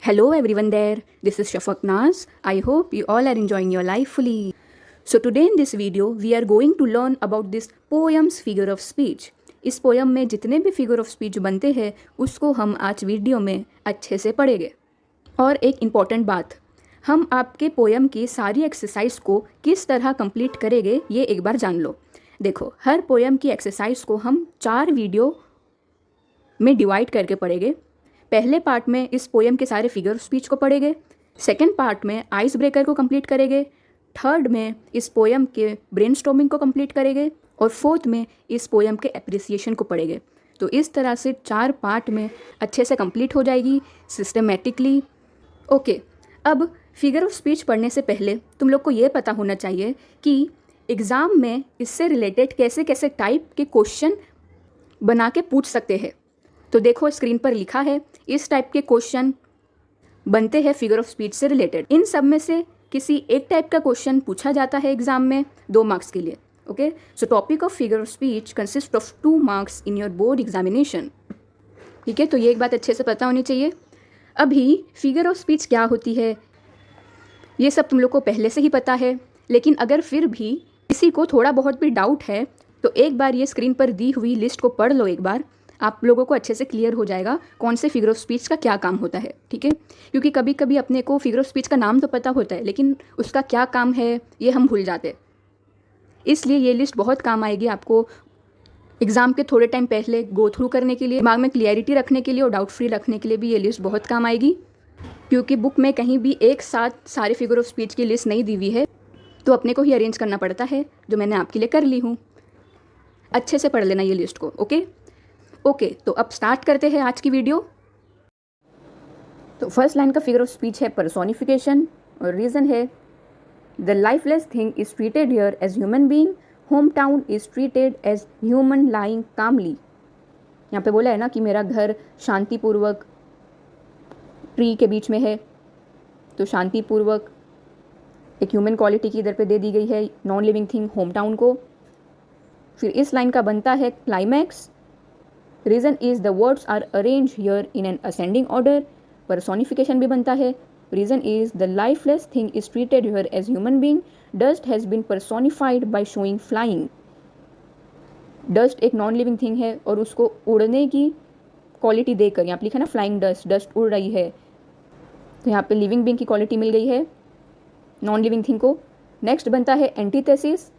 Hello everyone there, this is Shafaq Naz. I hope you all are enjoying your life fully. So today in this video, we are going to learn about this poem's figure of speech. इस poem में जितने भी figure of speech बनते हैं उसको हम आज video में अच्छे से पढ़ेंगे। और एक इम्पॉर्टेंट बात, हम आपके पोयम की सारी एक्सरसाइज को किस तरह कंप्लीट करेंगे ये एक बार जान लो। देखो, हर पोयम की एक्सरसाइज को हम 4 वीडियो में डिवाइड करके पढ़ेंगे। पहले पार्ट में इस पोयम के सारे फिगर ऑफ स्पीच को पढ़ेंगे, सेकेंड पार्ट में आइस ब्रेकर को कंप्लीट करेंगे, थर्ड में इस पोयम के ब्रेनस्टॉर्मिंग को कंप्लीट करेंगे और फोर्थ में इस पोयम के एप्रिसिएशन को पढ़ेंगे। तो इस तरह से 4 पार्ट में अच्छे से कंप्लीट हो जाएगी सिस्टमेटिकली। ओके, अब फिगर ऑफ स्पीच पढ़ने से पहले तुम लोग को ये पता होना चाहिए कि एग्ज़ाम में इससे रिलेटेड कैसे कैसे टाइप के क्वेश्चन बना के पूछ सकते हैं। तो देखो, स्क्रीन पर लिखा है, इस टाइप के क्वेश्चन बनते हैं फिगर ऑफ स्पीच से रिलेटेड। इन सब में से किसी एक टाइप का क्वेश्चन पूछा जाता है एग्जाम में 2 मार्क्स के लिए। Okay, so topic of figure of speech consist of 2 marks in your board examination. ठीक है, तो ये एक बात अच्छे से पता होनी चाहिए। अभी फिगर ऑफ स्पीच क्या होती है ये सब तुम लोग को पहले से ही पता है, लेकिन अगर फिर भी किसी को थोड़ा बहुत भी डाउट है तो एक बार ये स्क्रीन पर दी हुई लिस्ट को पढ़ लो एक बार, आप लोगों को अच्छे से क्लियर हो जाएगा कौन से फिगर ऑफ स्पीच का क्या काम होता है। ठीक है, क्योंकि कभी कभी अपने को फिगर ऑफ स्पीच का नाम तो पता होता है लेकिन उसका क्या काम है ये हम भूल जाते हैं। इसलिए ये लिस्ट बहुत काम आएगी आपको एग्ज़ाम के थोड़े टाइम पहले गो थ्रू करने के लिए, दिमाग में क्लियरिटी रखने के लिए और डाउट फ्री रखने के लिए भी ये लिस्ट बहुत काम आएगी। क्योंकि बुक में कहीं भी एक साथ सारे फिगर ऑफ स्पीच की लिस्ट नहीं दी हुई है, तो अपने को ही अरेंज करना पड़ता है, जो मैंने आपके लिए कर ली हूँ। अच्छे से पढ़ लेना ये लिस्ट को। ओके, तो अब स्टार्ट करते हैं आज की वीडियो। तो फर्स्ट लाइन का फिगर ऑफ स्पीच है पर्सोनिफिकेशन और रीज़न है the lifeless thing is treated here as human being, home town is treated as human lying calmly. यहाँ पे बोला है ना कि मेरा घर शांतिपूर्वक ट्री के बीच में है, तो शांतिपूर्वक एक ह्यूमन क्वालिटी की इधर पे दे दी गई है non living thing home town को। फिर इस लाइन का बनता है climax. Reason is the words are arrange here in an ascending order. Personification भी बनता है। Reason is the lifeless thing is treated here as human being. Dust has been personified by showing flying. Dust एक non living thing है और उसको उड़ने की quality देकर, यहाँ पे लिखा है ना फ्लाइंग डस्ट, डस्ट उड़ रही है, तो यहाँ पे लिविंग बीइंग की क्वालिटी मिल गई है नॉन लिविंग थिंग को। नेक्स्ट बनता है एंटीथेसिस,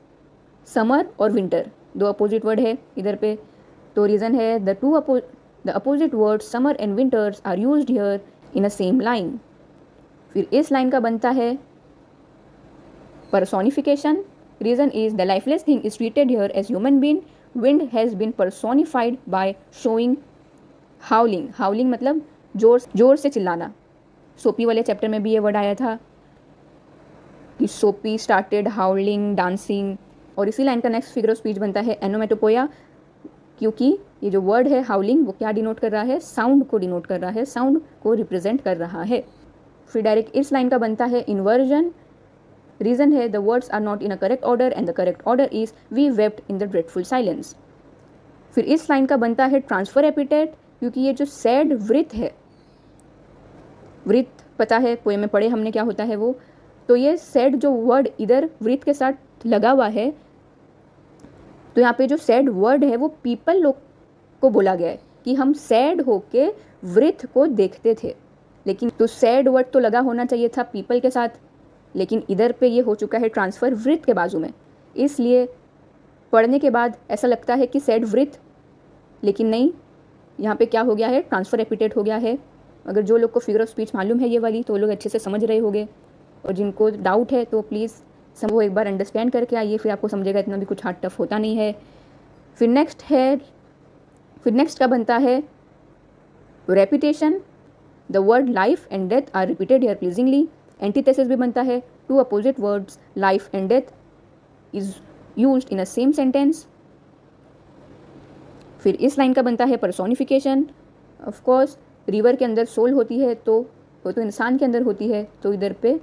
समर और विंटर, 2 अपोजिट वर्ड है इधर पे, तो रीज़न है the opposite words summer and winters are used here in a same line. फिर इस लाइन का बनता है personification. Reason is the lifeless thing is treated here as human being. Wind has been personified by showing howling. हाउलिंग मतलब जोर से चिल्लाना। सोपी वाले चैप्टर में भी ये वर्ड आया था कि सोपी स्टार्टेड हाउलिंग डांसिंग। और इसी लाइन का नेक्स्ट फिगर ऑफ स्पीच बनता है एनोमेटोपोया, क्योंकि ये जो वर्ड है हाउलिंग वो क्या डिनोट कर रहा है, साउंड को डिनोट कर रहा है, साउंड को रिप्रेजेंट कर रहा है। फिर डायरेक्ट इस लाइन का बनता है इन्वर्जन। रीज़न है the words are not in a correct order and the correct order is we wept in the dreadful silence. फिर इस लाइन का बनता है ट्रांसफर एपिटेट, क्योंकि ये जो सैड वृत्त है, वृत्त पता है पोएम में पढ़े हमने क्या होता है वो, तो ये सैड जो वर्ड इधर वृत्त के साथ लगा हुआ है, तो यहाँ पे जो सैड वर्ड है वो पीपल लोग को बोला गया है कि हम सैड होके वृत्त को देखते थे, लेकिन तो सैड वर्ड तो लगा होना चाहिए था पीपल के साथ, लेकिन इधर पे ये हो चुका है ट्रांसफर वृत्त के बाजू में, इसलिए पढ़ने के बाद ऐसा लगता है कि सैड वृत्त, लेकिन नहीं, यहाँ पे क्या हो गया है, ट्रांसफर एपिटेट हो गया है। अगर जो लोग को फिगर ऑफ स्पीच मालूम है ये वाली, तो वो लोग अच्छे से समझ रहे होंगे, और जिनको डाउट है तो प्लीज़ वो एक बार अंडरस्टैंड करके आइए, फिर आपको समझेगा, इतना भी कुछ हार्ड टफ होता नहीं है। फिर नेक्स्ट का बनता है repetition. The word life and death are repeated here pleasingly. Antithesis भी बनता है, 2 opposite words life and death is used in a same sentence. फिर इस लाइन का बनता है पर्सोनिफिकेशन। ऑफ कोर्स रिवर के अंदर सोल होती है, तो वो तो इंसान के अंदर होती है, तो इधर पे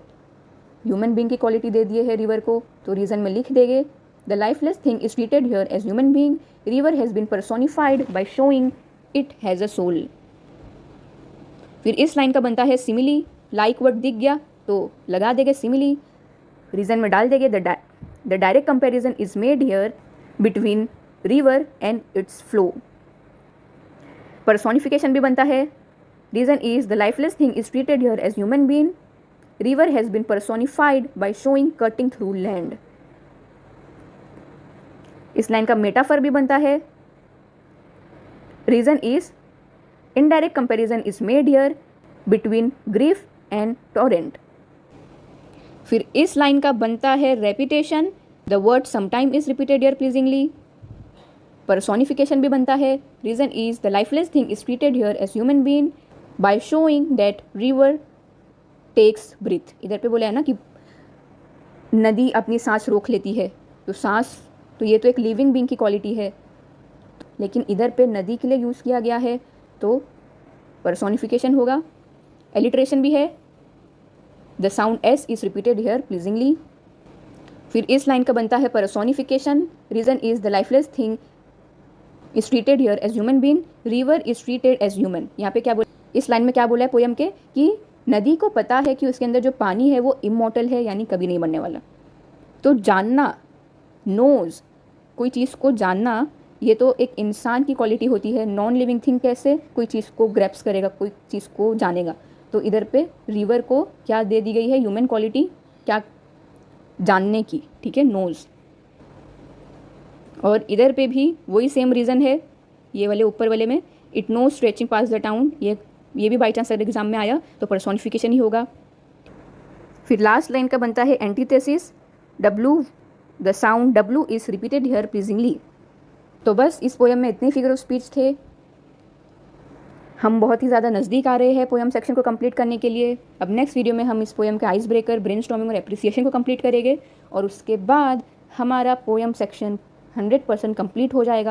ह्यूमन बीइंग की क्वालिटी दे दिए है रिवर को, तो रीज़न में लिख देंगे the lifeless thing is treated here as human being. River has been personified by showing it has a soul. फिर इस लाइन का बनता है सिमिली, लाइक वर्ड दिख गया तो लगा देंगे सिमिली, रीजन में डाल देंगे the direct comparison is made here between river and its flow. Personification भी बनता है, reason is the lifeless thing is treated here as human being, river has been personified by showing cutting through land. इस line का metaphor भी बनता है, reason is indirect comparison is made here between grief and torrent. फिर इस line का बनता है repetition, the word sometime is repeated here प्लीजिंगली। Personification भी बनता है, reason is the lifeless thing is treated here as human being by showing that river takes breath. इधर पे बोला है ना कि नदी अपनी सांस रोक लेती है, तो सांस तो ये तो एक लिविंग बीइंग की क्वालिटी है, लेकिन इधर पे नदी के लिए यूज़ किया गया है तो पर्सोनिफिकेशन होगा। एलिट्रेशन भी है, the sound S is repeated here pleasingly. फिर इस लाइन का बनता है personification, reason is the lifeless thing is treated here as human being, river is treated as human. यहाँ पे क्या बोला, इस लाइन में क्या बोला है पोयम के कि नदी को पता है कि उसके अंदर जो पानी है वो इमॉर्टल है, यानी कभी नहीं बनने वाला। तो जानना, नोज, कोई चीज़ को जानना, ये तो एक इंसान की क्वालिटी होती है। नॉन लिविंग थिंग कैसे कोई चीज़ को ग्रैप्स करेगा, कोई चीज़ को जानेगा। तो इधर पे रिवर को क्या दे दी गई है, ह्यूमन क्वालिटी, क्या, जानने की, ठीक है, नोज। और इधर पे भी वही सेम रीज़न है, ये वाले ऊपर वाले में, it no stretching past the town, ये भी बाई चांस अगर एग्जाम में आया तो पर्सोनिफिकेशन ही होगा। फिर लास्ट लाइन का बनता है antithesis, W, the sound W is repeated here pleasingly. तो बस इस पोयम में इतने फिगर ऑफ स्पीच थे। हम बहुत ही ज़्यादा नज़दीक आ रहे हैं पोयम सेक्शन को कंप्लीट करने के लिए। अब नेक्स्ट वीडियो में हम इस पोयम के आइस ब्रेकर, ब्रेनस्टॉर्मिंग और एप्रिसिएशन को कंप्लीट करेंगे, और उसके बाद हमारा पोयम सेक्शन 100% कंप्लीट हो जाएगा।